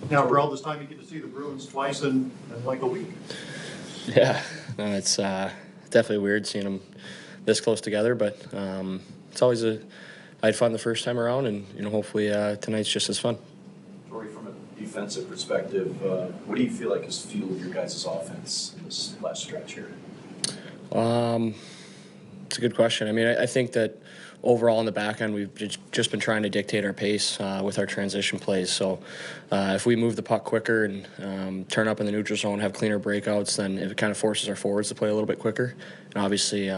Now, for all this time, you get to see the Bruins twice in like a week. Yeah, no, it's definitely weird seeing them this close together, but it's always I had fun the first time around, and hopefully tonight's just as fun. Torey, from a defensive perspective, what do you feel like has fueled your guys' offense in this last stretch here? It's a good question. I mean, I think that overall in the back end, we've just been trying to dictate our pace with our transition plays. So if we move the puck quicker and turn up in the neutral zone, have cleaner breakouts, then it kind of forces our forwards to play a little bit quicker. And obviously,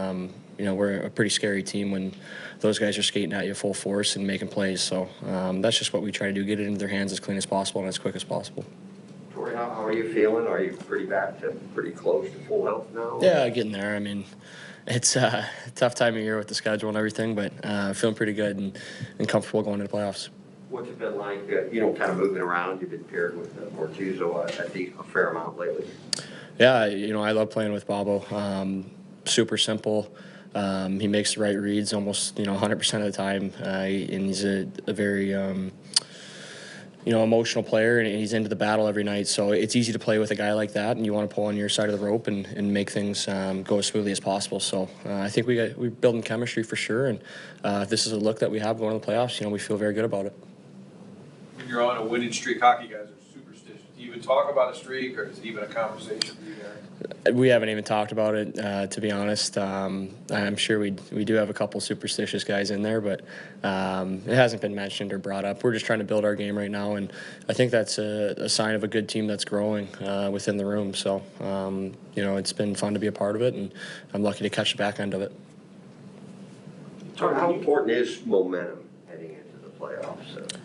we're a pretty scary team when those guys are skating at you full force and making plays. So that's just what we try to do, get it into their hands as clean as possible and as quick as possible. Torey, how are you feeling? Are you pretty close to full health now? Yeah, getting there. I mean, it's a tough time of year with the schedule and everything, but feeling pretty good and comfortable going into the playoffs. What's it been like, kind of moving around? You've been paired with Bortuzzo, I think, a fair amount lately. Yeah, I love playing with Bobo. Super simple. He makes the right reads almost, 100% of the time, and he's a very emotional player, and he's into the battle every night. So it's easy to play with a guy like that, and you want to pull on your side of the rope and make things go as smoothly as possible. So I think we're building chemistry for sure, and if this is a look that we have going to the playoffs, we feel very good about it. When you're on a winning streak, hockey guys are superstitious. Do you even talk about a streak, or is it even a conversation for you guys? We haven't even talked about it, to be honest. I'm sure we do have a couple superstitious guys in there, but it hasn't been mentioned or brought up. We're just trying to build our game right now, and I think that's a sign of a good team that's growing within the room. So, it's been fun to be a part of it, and I'm lucky to catch the back end of it. How important is momentum heading into the playoffs?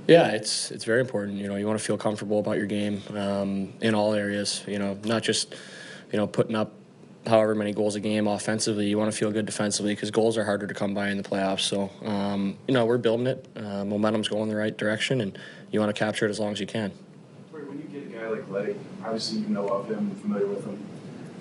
Yeah, it's very important. You want to feel comfortable about your game in all areas. Not just putting up however many goals a game offensively. You want to feel good defensively because goals are harder to come by in the playoffs. So we're building it. Momentum's going in the right direction, and you want to capture it as long as you can. When you get a guy like Letty, obviously you know of him, familiar with him.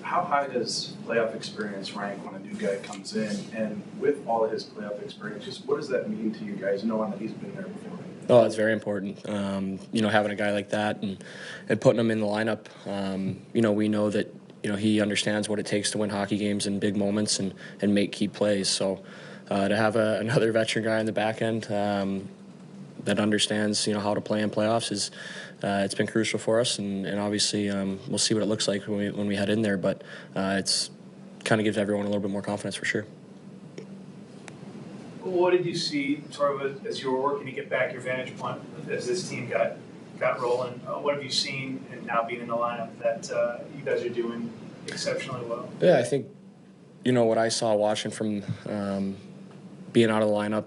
How high does playoff experience rank when a new guy comes in? And with all of his playoff experiences, what does that mean to you guys, knowing that he's been there before? Oh, it's very important. Having a guy like that and putting him in the lineup, we know that, he understands what it takes to win hockey games in big moments and make key plays. So to have another veteran guy in the back end that understands, how to play in playoffs it's been crucial for us. And obviously we'll see what it looks like when we head in there. But it's kind of gives everyone a little bit more confidence for sure. What did you see, Torey, as you were working to get back your vantage point as this team got rolling? What have you seen, and now being in the lineup, that you guys are doing exceptionally well? Yeah, I think, what I saw watching from being out of the lineup,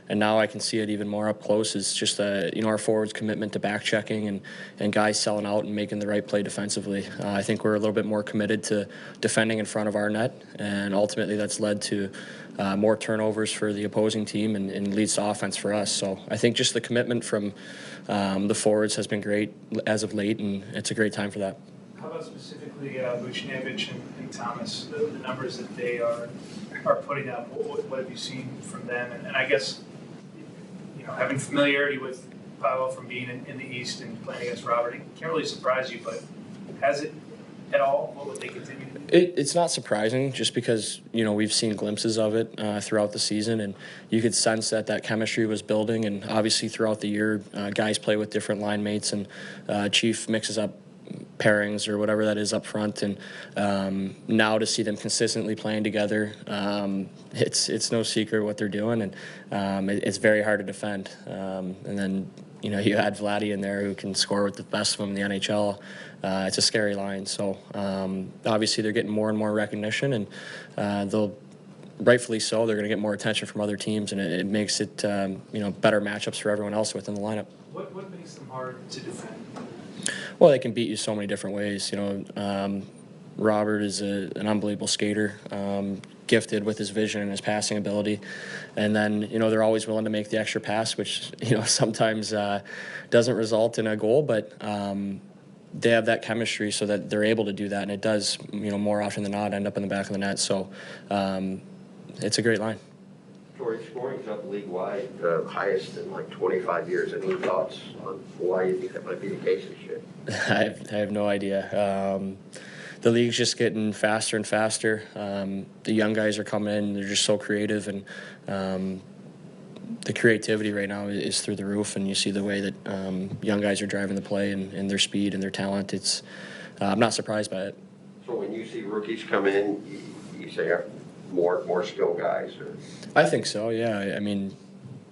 and now I can see it even more up close, is just our forwards' commitment to back checking and guys selling out and making the right play defensively. I think we're a little bit more committed to defending in front of our net, and ultimately that's led to more turnovers for the opposing team and leads to offense for us. So I think just the commitment from the forwards has been great as of late, and it's a great time for that. How about specifically Buchnevich and Thomas, the numbers that they are putting up? What have you seen from them? And I guess, having familiarity with Pavel from being in the East and playing against Robert, it can't really surprise you, but has it at all? What would they continue to do? It's not surprising just because, we've seen glimpses of it throughout the season, and you could sense that chemistry was building. And obviously throughout the year, guys play with different line mates, and Chief mixes up pairings or whatever that is up front. And now to see them consistently playing together, it's no secret what they're doing, and it's very hard to defend. And then, you add Vladdy in there who can score with the best of them in the NHL. It's a scary line. So obviously they're getting more and more recognition, and they'll rightfully so. They're going to get more attention from other teams, and it makes it better matchups for everyone else within the lineup. What makes them hard to defend? Well, they can beat you so many different ways. Robert is an unbelievable skater, gifted with his vision and his passing ability. And then, they're always willing to make the extra pass, which, sometimes doesn't result in a goal, but they have that chemistry so that they're able to do that. And it does, more often than not, end up in the back of the net. So it's a great line. Torey, scoring's up league-wide, the highest in like 25 years. Any thoughts on why you think that might be the case this year? I have no idea. The league's just getting faster and faster. The young guys are coming in; they're just so creative, and the creativity right now is through the roof. And you see the way that young guys are driving the play and their speed and their talent. It's I'm not surprised by it. So when you see rookies come in, you say more skilled guys, or? I think so. Yeah. I mean,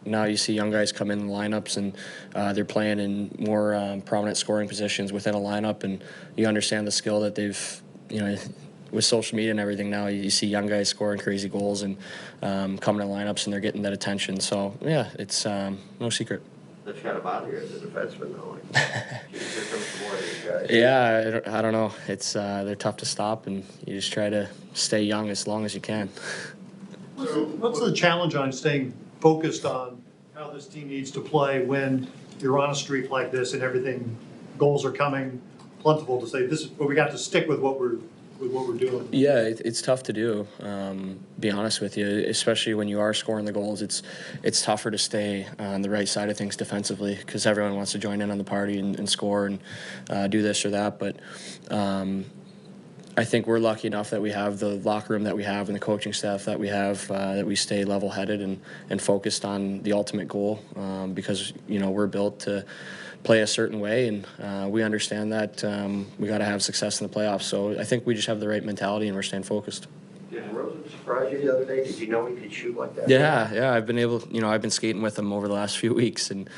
now you see young guys come in the lineups and they're playing in more prominent scoring positions within a lineup, and you understand the skill that they've, with social media and everything now, you see young guys scoring crazy goals and coming in lineups and they're getting that attention. So yeah, it's no secret. That's kind of out here as a defenseman, though. Like, here comes some more of these guys. Yeah, I don't know. It's they're tough to stop, and you just try to stay young as long as you can. What's the challenge on staying focused on how this team needs to play when you're on a streak like this and everything, goals are coming plentiful, to say this is, but we got to stick with what we're doing? Yeah, it's tough to do. Be honest with you, especially when you are scoring the goals. It's tougher to stay on the right side of things defensively because everyone wants to join in on the party and score and do this or that. But I think we're lucky enough that we have the locker room that we have and the coaching staff that we have, that we stay level-headed and focused on the ultimate goal, because we're built to play a certain way, and we understand that we got to have success in the playoffs. So I think we just have the right mentality and we're staying focused. Did Rosen surprise you the other day? Did you know he could shoot like that? Yeah. I've been skating with him over the last few weeks, and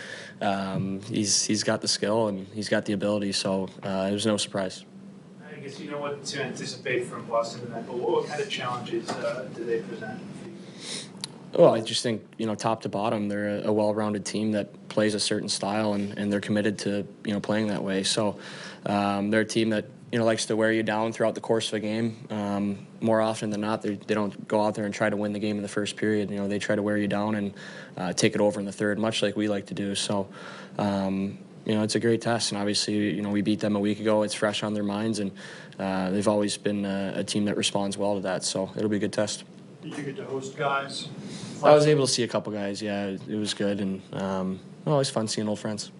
he's got the skill and he's got the ability. So it was no surprise. I guess you know what to anticipate from Boston tonight, but what kind of challenges do they present? Well, I just think, top to bottom, they're a well-rounded team that plays a certain style, and they're committed to, playing that way. So they're a team that, likes to wear you down throughout the course of a game. More often than not, they don't go out there and try to win the game in the first period. They try to wear you down and take it over in the third, much like we like to do. So, it's a great test. And obviously, we beat them a week ago. It's fresh on their minds, and they've always been a team that responds well to that. So it'll be a good test. Did you get to host guys? I was able to see a couple guys. Yeah, it was good, and it was fun seeing old friends.